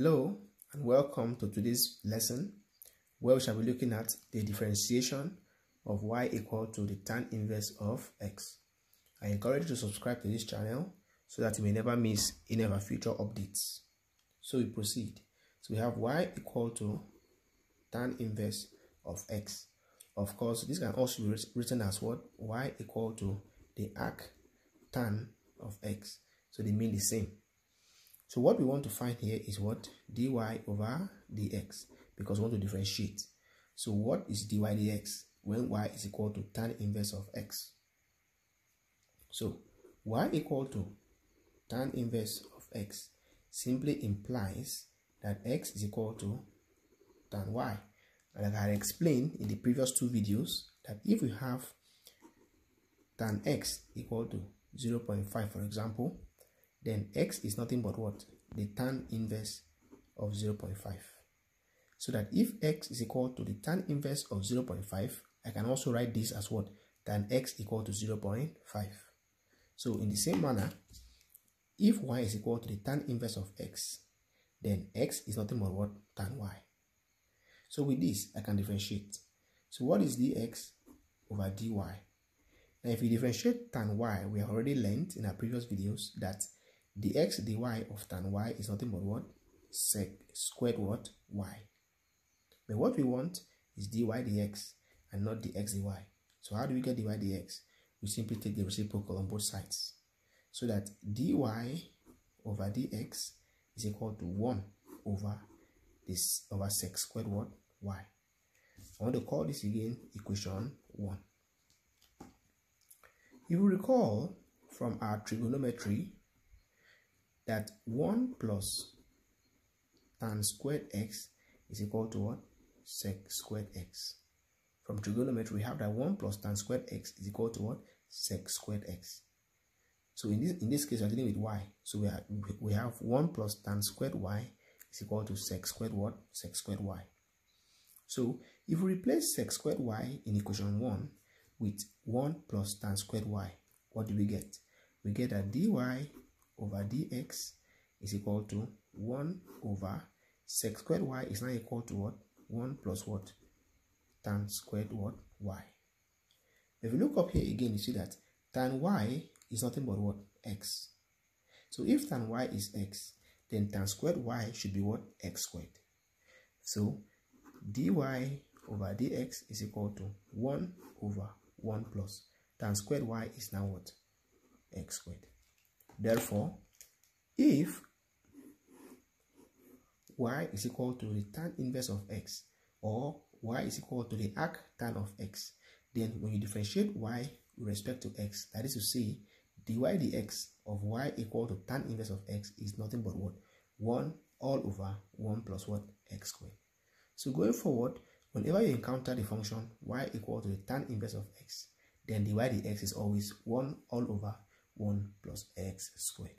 Hello and welcome to today's lesson where we shall be looking at the differentiation of y equal to the tan inverse of x. I encourage you to subscribe to this channel so that you may never miss any of our future updates. So we proceed. So we have y equal to tan inverse of x. Of course, this can also be written as what? Y equal to the arctan of x. So they mean the same. So what we want to find here is what? Dy over dx, because we want to differentiate. So what is dy dx when y is equal to tan inverse of x? So y equal to tan inverse of x simply implies that x is equal to tan y. And like I had explained in the previous two videos, that if we have tan x equal to 0.5, for example, then x is nothing but what? The tan inverse of 0.5. So that if x is equal to the tan inverse of 0.5, I can also write this as what? Tan x equal to 0.5. So in the same manner, if y is equal to the tan inverse of x, then x is nothing but what? Tan y. So with this, I can differentiate. So what is dx over dy? Now if we differentiate tan y, we have already learned in our previous videos that dx dy of tan y is nothing but what? Sec squared what? Y. But what we want is dy dx and not dx dy. So how do we get dy dx? We simply take the reciprocal on both sides. So that dy over dx is equal to 1 over this over sec squared what? Y. I want to call this again equation 1. If you recall from our trigonometry that 1 plus tan squared x is equal to what? Sec squared x. From trigonometry, we have that 1 plus tan squared x is equal to what? Sec squared x. So in this case, we are dealing with y. So we have 1 plus tan squared y is equal to sec squared what? Sec squared y. So if we replace sec squared y in equation 1 with 1 plus tan squared y, what do we get? We get that dy over dx is equal to 1 over sec squared y is now equal to what? 1 plus what? Tan squared what? Y. If you look up here again, you see that tan y is nothing but what? X. So if tan y is x, then tan squared y should be what? X squared. So dy over dx is equal to 1 over 1 plus tan squared y is now what? X squared. Therefore, if y is equal to the tan inverse of x, or y is equal to the arctan of x, then when you differentiate y with respect to x, that is to say, dy dx of y equal to tan inverse of x is nothing but what? 1 all over 1 plus what? X squared. So going forward, whenever you encounter the function y equal to the tan inverse of x, then dy dx is always 1 all over 1 plus x squared.